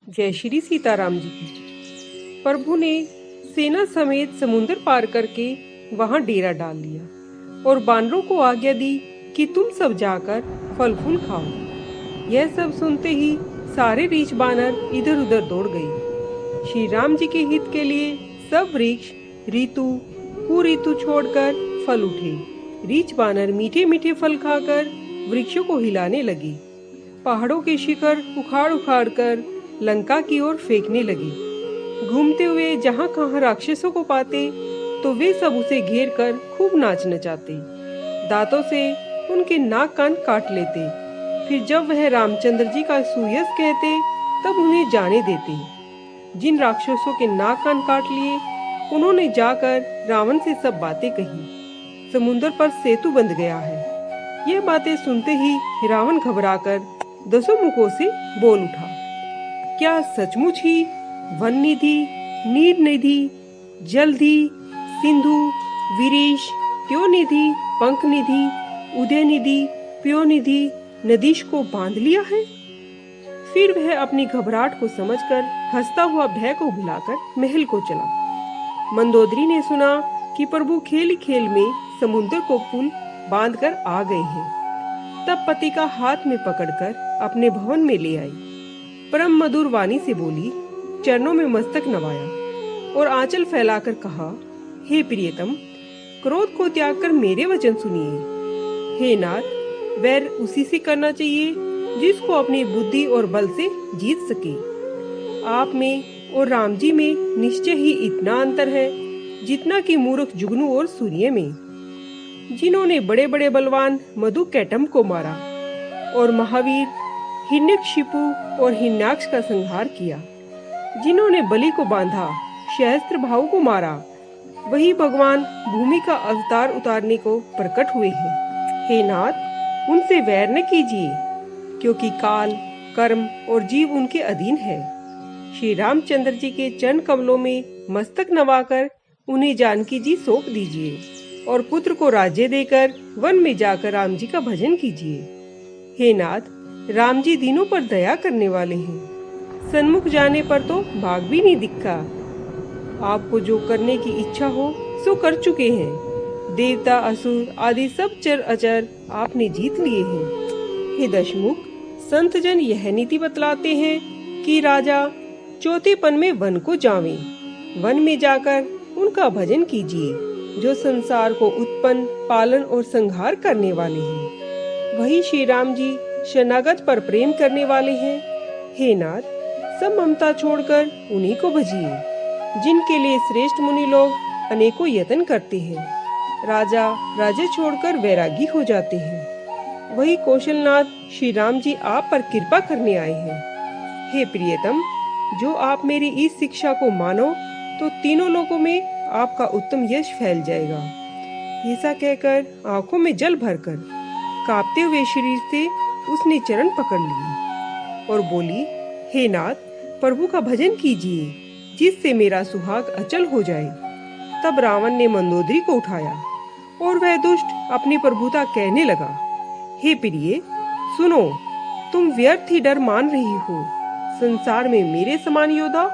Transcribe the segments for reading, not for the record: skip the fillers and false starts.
जय श्री सीताराम जी की। प्रभु ने सेना समेत समुद्र पार करके वहां डेरा डाल लिया और बानरों को आज्ञा दी कि तुम सब जाकर फल फूल खाओ। यह सब सुनते ही सारे रीछ बानर इधर उधर दौड़ गए। श्री राम जी के हित के लिए सब वृक्ष ऋतु कुऋतु छोड़कर फल उठे। रीछ बानर मीठे मीठे फल खाकर वृक्षों को हिलाने लगे। पहाड़ों के शिखर उखाड़ उखाड़ कर लंका की ओर फेंकने लगे। घूमते हुए जहाँ कहाँ राक्षसों को पाते तो वे सब उसे घेर कर खूब नाच नचाते। दांतों से उनके नाक कान काट लेते। फिर जब वह रामचंद्र जी का सुयश कहते तब उन्हें जाने देते। जिन राक्षसों के नाक कान काट लिए उन्होंने जाकर रावण से सब बातें कही। समुद्र पर सेतु बंध गया है। ये बातें सुनते ही रावण घबराकर दसों मुखों से बोल उठा, क्या सचमुच ही वन निधि, नीर निधि, जलधि, सिंधु, विरीश, त्यो निधि, पंख निधि, उदय निधि, प्यो निधि नदीश को बांध लिया है? फिर वह अपनी घबराहट को समझकर हंसता हुआ भय को भुलाकर महल को चला। मंदोदरी ने सुना कि प्रभु खेल खेल में समुद्र को पुल बांधकर आ गए हैं। तब पति का हाथ में पकड़कर अपने भवन में ले आई। परम मधुर वाणी से बोली, चरणों में मस्तक नवाया और आंचल फैलाकर कहा, हे प्रियतम, क्रोध को त्याग कर मेरे वचन सुनिए। हे नाथ, वैर उसी से करना चाहिए जिसको अपनी बुद्धि और बल से जीत सके। आप में और राम जी में निश्चय ही इतना अंतर है जितना कि मूर्ख जुगनू और सूर्य में। जिन्होंने बड़े बड़े बलवान मधु कैटम को मारा और महावीर हिरण्यकशिपु और हिरण्याक्ष का संहार किया, जिन्होंने बलि को बांधा, सहस्त्र भाव को मारा, वही भगवान भूमि का अवतार उतारने को प्रकट हुए हैं। हे नाथ, उनसे वैर न कीजिए, क्योंकि काल, कर्म और जीव उनके अधीन है। श्री रामचंद्र जी के चरण कमलों में मस्तक नवाकर उन्हें जानकी जी सौंप दीजिए और पुत्र को राज्य देकर वन में जाकर राम जी का भजन कीजिए। हे नाथ, राम जी दीनों पर दया करने वाले हैं। सन्मुख जाने पर तो भाग भी नहीं दिखा। आपको जो करने की इच्छा हो सो कर चुके हैं। देवता असुर आदि सब चर अचर आपने जीत लिए हैं। हे दशमुख, संत जन यह नीति बतलाते हैं कि राजा चौथेपन में वन को जावे। वन में जाकर उनका भजन कीजिए जो संसार को उत्पन्न, पालन और संहार करने वाले हैं। वही श्री राम जी शरणागत पर प्रेम करने वाले हैं। हे नाथ, सब ममता छोड़कर उन्हीं को भजिए जिनके लिए श्रेष्ठ मुनि लोग अनेकों यत्न करते हैं। राजा राज्य छोड़कर वैरागी हो जाते हैं। वही कौशलनाथ श्री राम जी आप पर कृपा करने आए हैं। हे प्रियतम, जो आप मेरी इस शिक्षा को मानो तो तीनों लोकों में आपका उत्तम यश फैल जाएगा। ऐसा कहकर आंखों में जल भरकर कांपते हुए शरीर से उसने चरण पकड़ लिए और बोली, हे नाथ, प्रभु का भजन कीजिए जिससे मेरा सुहाग अचल हो जाए। तब रावण ने मंदोदरी को उठाया और वह दुष्ट अपनी प्रभुता कहने लगा, हे प्रिय, सुनो, तुम व्यर्थ ही डर मान रही हो। संसार में मेरे समान योद्धा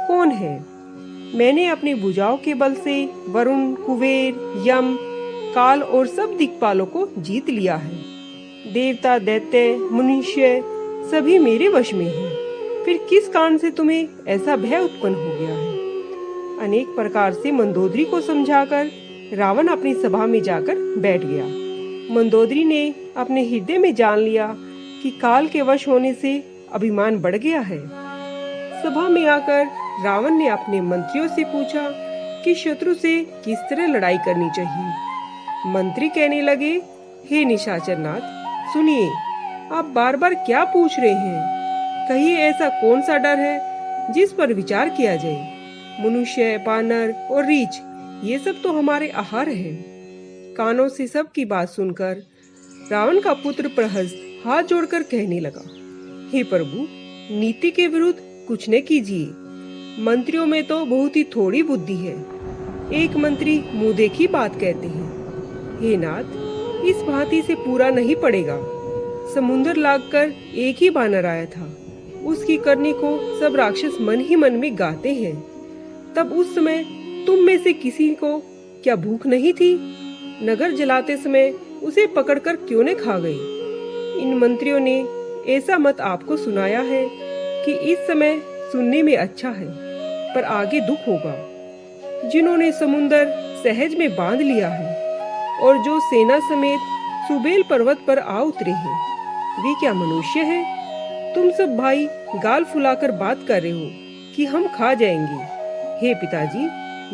कौन है? मैंने अपनी भुजाओं के बल से वरुण, कुबेर, यम, काल और सब दिक्पालों को जीत लिया है। देवता, दैत्य, मनुष्य सभी मेरे वश में हैं। फिर किस कारण से तुम्हें ऐसा भय उत्पन्न हो गया है? अनेक प्रकार से मंदोदरी को समझाकर रावण अपनी सभा में जाकर बैठ गया। मंदोदरी ने अपने हृदय में जान लिया कि काल के वश होने से अभिमान बढ़ गया है। सभा में आकर रावण ने अपने मंत्रियों से पूछा कि शत्रु से किस तरह लड़ाई करनी चाहिए। मंत्री कहने लगे, हे निशाचरनाथ, सुनिए, आप बार बार क्या पूछ रहे हैं? कहिए ऐसा कौन सा डर है जिस पर विचार किया जाए? मनुष्य, बानर और रीछ ये सब तो हमारे आहार है। कानों से सबकी बात सुनकर रावण का पुत्र प्रहस्त हाथ जोड़कर कहने लगा, हे प्रभु, नीति के विरुद्ध कुछ न कीजिए। मंत्रियों में तो बहुत ही थोड़ी बुद्धि है। एक मंत्री मुंह देखी बात कहते हैं। हे नाथ, इस भांति से पूरा नहीं पड़ेगा। समुद्र लागकर एक ही बानर आया था। उसकी करनी को सब राक्षस मन ही मन में गाते हैं। तब उस समय तुम में से किसी को क्या भूख नहीं थी? नगर जलाते समय उसे पकड़कर क्यों न खा गए? इन मंत्रियों ने ऐसा मत आपको सुनाया है कि इस समय सुनने में अच्छा है, पर आगे दुख होगा। जिन्होंने समुंदर सहज में बांध लिया है और जो सेना समेत सुबेल पर्वत पर आ उतरे हैं, वे क्या मनुष्य हैं? तुम सब भाई गाल फुलाकर बात कर रहे हो कि हम खा जाएंगे। हे पिताजी,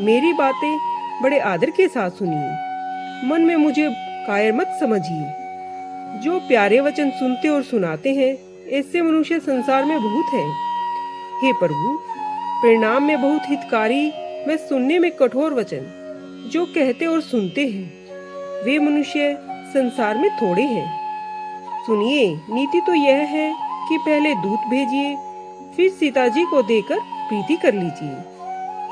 मेरी बातें बड़े आदर के साथ सुनिए। मन में मुझे कायर मत समझिए। जो प्यारे वचन सुनते और सुनाते हैं, ऐसे मनुष्य संसार में बहुत हैं। हे प्रभु, परिणाम में बहुत हितकारी व सुनने में कठोर वचन जो कहते और सुनते हैं, वे मनुष्य संसार में थोड़े हैं। सुनिए, नीति तो यह है कि पहले दूत भेजिए, फिर सीता जी को देकर प्रीति कर लीजिए।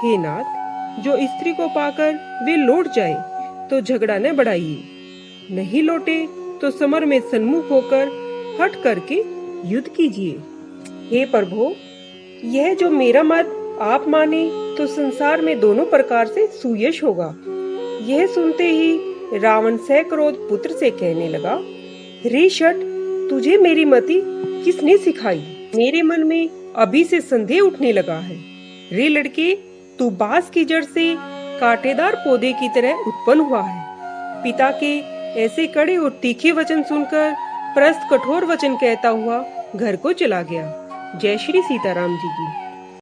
हे नाथ, जो स्त्री को पाकर वे लौट जाए तो झगड़ा न बढ़ाइए, नहीं लौटे तो समर में सन्मुख होकर हट करके युद्ध कीजिए। हे प्रभु, यह जो मेरा मत आप माने तो संसार में दोनों प्रकार से सुयश होगा। यह सुनते ही रावण सक्रोध पुत्र से कहने लगा, रे शठ, तुझे मेरी मति किसने सिखाई? मेरे मन में अभी से संदेह उठने लगा है। रे लड़के, तू बांस की जड़ से कांटेदार पौधे की तरह उत्पन्न हुआ है। पिता के ऐसे कड़े और तीखे वचन सुनकर प्रस्थ कठोर वचन कहता हुआ घर को चला गया। जय श्री सीताराम जी की।